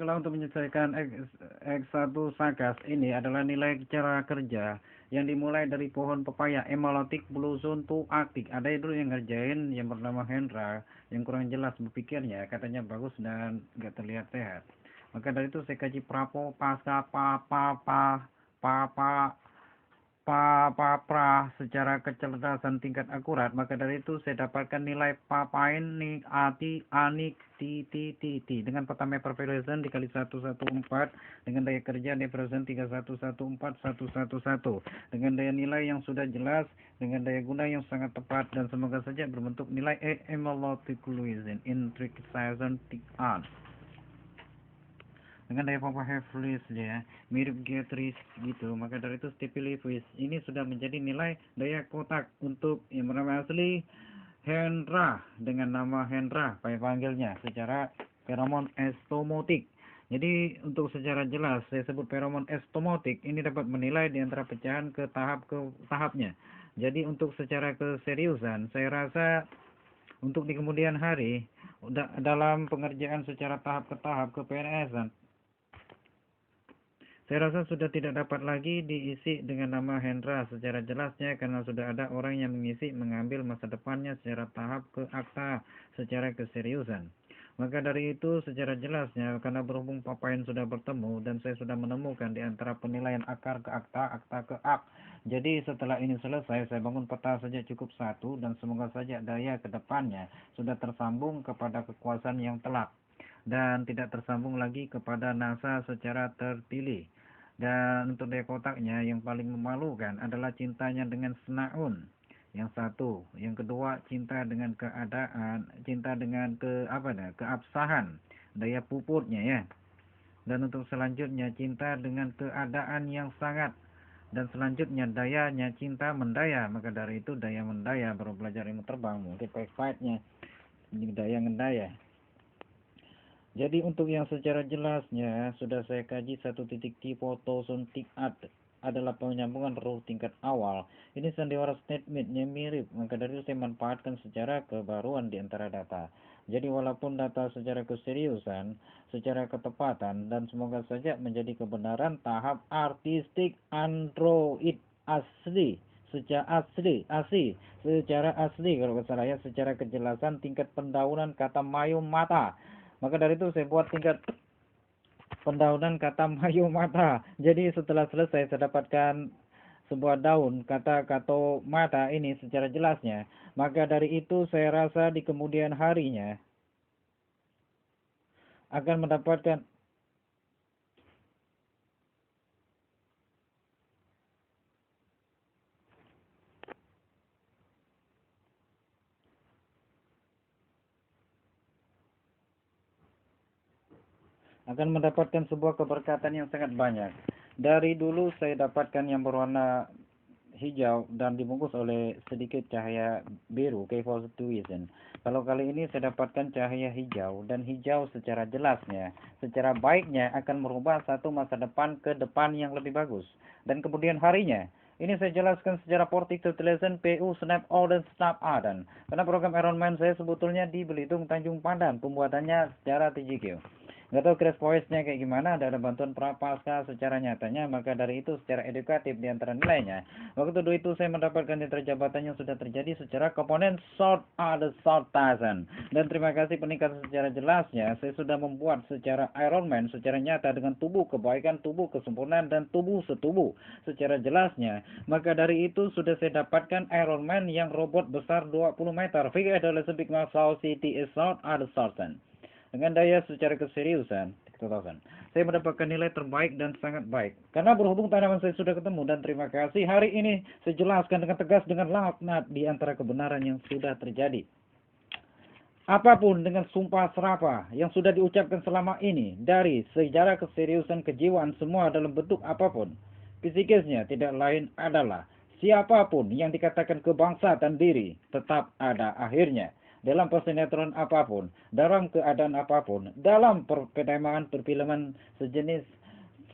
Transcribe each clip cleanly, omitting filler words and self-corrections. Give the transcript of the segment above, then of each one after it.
kalau untuk menyelesaikan X1 Sagas ini adalah nilai cara kerja yang dimulai dari pohon pepaya, emalotik, bluzon, aktik. Ada dulu yang ngerjain yang bernama Hendra, yang kurang jelas berpikirnya, katanya bagus dan nggak terlihat sehat. Maka dari itu saya kaji prapo, pasca, pra secara kecerdasan tingkat akurat, maka dari itu saya dapatkan nilai papain nik ati anik ti dengan petameter Pearson dikali 114 dengan daya kerja Pearson 3114111 dengan daya nilai yang sudah jelas, dengan daya guna yang sangat tepat, dan semoga saja berbentuk nilai emoloticuluisin intrication art dengan daya pompa Heflis ya, mirip Getris gitu. Maka dari itu Stepilivus ini sudah menjadi nilai daya kotak untuk yang bernama asli Hendra, dengan nama Hendra panggilnya secara feromon estomotik. Jadi untuk secara jelas saya sebut feromon estomotik ini dapat menilai di antara pecahan ke tahapnya. Jadi untuk secara keseriusan saya rasa untuk di kemudian hari dalam pengerjaan secara tahap ke tahap ke PNS-an, saya rasa sudah tidak dapat lagi diisi dengan nama Hendra secara jelasnya, karena sudah ada orang yang mengambil masa depannya secara tahap ke akta secara keseriusan. Maka dari itu secara jelasnya, karena berhubung papain sudah bertemu dan saya sudah menemukan di antara penilaian akar ke akta, akta ke ak. Jadi setelah ini selesai, saya bangun peta saja cukup satu, dan semoga saja daya ke depannya sudah tersambung kepada kekuasaan yang telak dan tidak tersambung lagi kepada NASA secara terpilih. Dan untuk daya kotaknya yang paling memalukan adalah cintanya dengan Snaun. Yang satu, yang kedua cinta dengan keadaan, cinta dengan keabsahan, daya pupurnya ya. Dan untuk selanjutnya cinta dengan keadaan yang sangat, dan selanjutnya dayanya cinta mendaya. Maka dari itu daya mendaya baru belajar ilmu terbang, mungkin fight-nya daya mendaya. Jadi untuk yang secara jelasnya sudah saya kaji 1.T photosynthetic art adalah penyambungan ruh tingkat awal. Ini sandiwara statementnya mirip, maka dari itu saya manfaatkan secara kebaruan di antara data. Jadi walaupun data secara keseriusan, secara ketepatan, dan semoga saja menjadi kebenaran tahap artistik android asli secara asli kalau salah ya, secara kejelasan tingkat pendaunan kata mayu mata. Maka dari itu saya buat tingkat pendaunan kata mayu mata. Jadi setelah selesai saya dapatkan sebuah daun kata kato mata ini secara jelasnya. Maka dari itu saya rasa di kemudian harinya akan mendapatkan sebuah keberkatan yang sangat banyak. Dari dulu saya dapatkan yang berwarna hijau dan dibungkus oleh sedikit cahaya biru, K-Fluctuation. Kalau kali ini saya dapatkan cahaya hijau, dan hijau secara jelasnya, secara baiknya akan merubah satu masa depan ke depan yang lebih bagus. Dan kemudian harinya, ini saya jelaskan secara Portictilian PU Snap Order Snap Adan. Karena program Iron Man saya sebetulnya di Belitung Tanjung Pandan, pembuatannya secara TGQ. Nggak tahu crash voice-nya kayak gimana, ada bantuan prapaskah secara nyatanya, maka dari itu secara edukatif di antara nilainya. Waktu itu saya mendapatkan nilai jabatan yang sudah terjadi secara komponen short ada short thousand. Dan terima kasih peningkatan secara jelasnya, saya sudah membuat secara Iron Man secara nyata dengan tubuh kebaikan, tubuh kesempurnaan, dan tubuh setubuh secara jelasnya. Maka dari itu sudah saya dapatkan Iron Man yang robot besar 20 meter. Figure adalah Big Max City is short ada thousand. Dengan daya secara keseriusan, saya mendapatkan nilai terbaik dan sangat baik. Karena berhubung tanaman saya sudah ketemu, dan terima kasih hari ini saya jelaskan dengan tegas dengan laknat di antara kebenaran yang sudah terjadi. Apapun dengan sumpah serapah yang sudah diucapkan selama ini dari sejarah keseriusan kejiwaan semua dalam bentuk apapun, fisikisnya tidak lain adalah siapapun yang dikatakan kebangsaan diri tetap ada akhirnya. Dalam persinetron apapun, dalam keadaan apapun, dalam perpedaman perfilman sejenis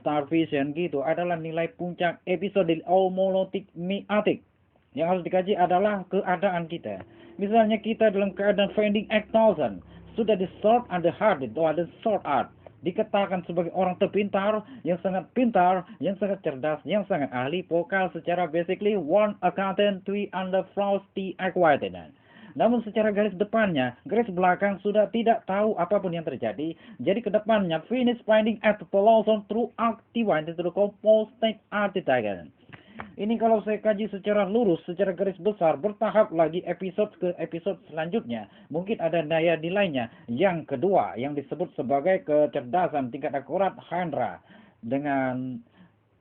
Star Vision gitu, adalah nilai puncak episode homolotik miatik. Yang harus dikaji adalah keadaan kita. Misalnya kita dalam keadaan finding 8000, sudah di sort and the hard, itu ada sort art. dikatakan sebagai orang terpintar, yang sangat pintar, yang sangat cerdas, yang sangat ahli vokal secara basically one accountant, three under frosty acquainted. Namun secara garis depannya, garis belakang sudah tidak tahu apapun yang terjadi. Jadi ke depannya, finish finding at the solution throughout the wind to the composite article. Ini kalau saya kaji secara lurus, secara garis besar, bertahap lagi episode ke episode selanjutnya. Mungkin ada daya nilainya. Yang kedua, yang disebut sebagai kecerdasan tingkat akurat Hendra. Dengan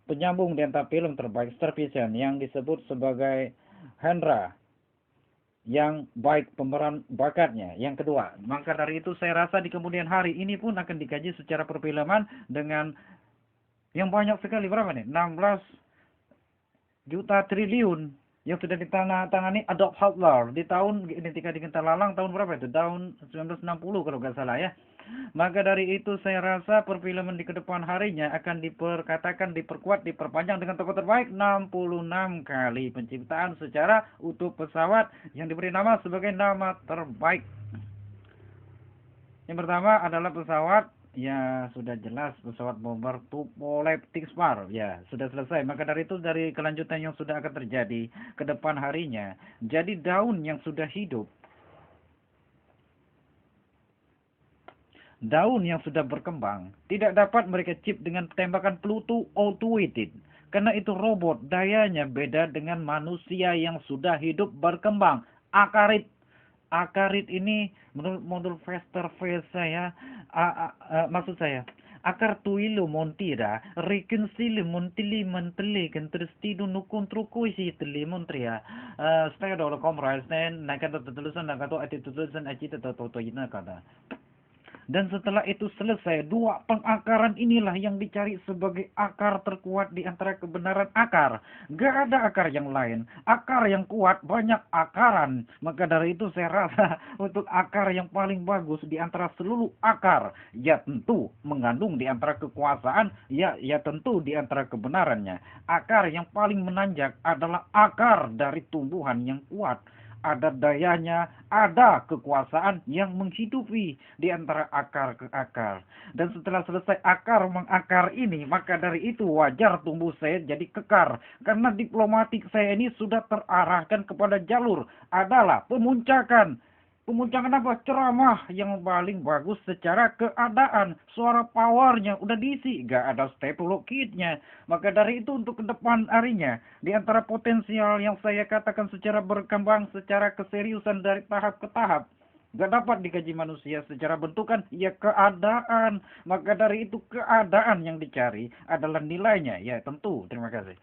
penyambung di antara film terbaik Star Vision yang disebut sebagai Hendra. Yang baik pemeran bakatnya, yang kedua. Maka dari itu saya rasa di kemudian hari ini pun akan dikaji secara perfilman dengan yang banyak sekali, berapa nih? 16 juta triliun yang sudah ditandatangani Adolf Hitler di tahun ini ketika Lalang tahun berapa itu? Tahun 1960 kalau nggak salah ya. Maka dari itu saya rasa perfilman di kedepan harinya akan diperkatakan, diperkuat, diperpanjang dengan tokoh terbaik 66 kali penciptaan secara utuh pesawat yang diberi nama sebagai nama terbaik. Yang pertama adalah pesawat, ya sudah jelas, pesawat bomber Tupolev Spar, ya sudah selesai. Maka dari itu dari kelanjutan yang sudah akan terjadi ke depan harinya, jadi daun yang sudah hidup, daun yang sudah berkembang, tidak dapat mereka chip dengan tembakan Pluto automated. Karena itu robot, dayanya beda dengan manusia yang sudah hidup berkembang. Akarit. Akarit ini menurut modul Vester saya, maksud saya, akar tuilo montira, reconcile montili menteli, kentristido nukun trukuisi teli montria, stay dolo komrais, nakata tutulusan, nakato atitutusan, acita toto ina kata. Dan setelah itu selesai, dua pengakaran inilah yang dicari sebagai akar terkuat di antara kebenaran akar. Gak ada akar yang lain. Akar yang kuat, banyak akaran. Maka dari itu saya rasa untuk akar yang paling bagus di antara seluruh akar, ya tentu mengandung di antara kekuasaan, ya tentu di antara kebenarannya. Akar yang paling menanjak adalah akar dari tumbuhan yang kuat. Ada dayanya, ada kekuasaan yang menghidupi di antara akar ke akar. Dan setelah selesai akar mengakar ini, maka dari itu wajar tumbuh saya jadi kekar. Karena diplomatik saya ini sudah terarahkan kepada jalur adalah pemuncakan. Pemuncakan apa? Ceramah yang paling bagus secara keadaan. Suara powernya udah diisi. Gak ada steplo kitnya. Maka dari itu untuk ke depan harinya. Di antara potensial yang saya katakan secara berkembang. Secara keseriusan dari tahap ke tahap. Gak dapat dikaji manusia secara bentukan. Ya keadaan. Maka dari itu keadaan yang dicari adalah nilainya. Ya tentu. Terima kasih.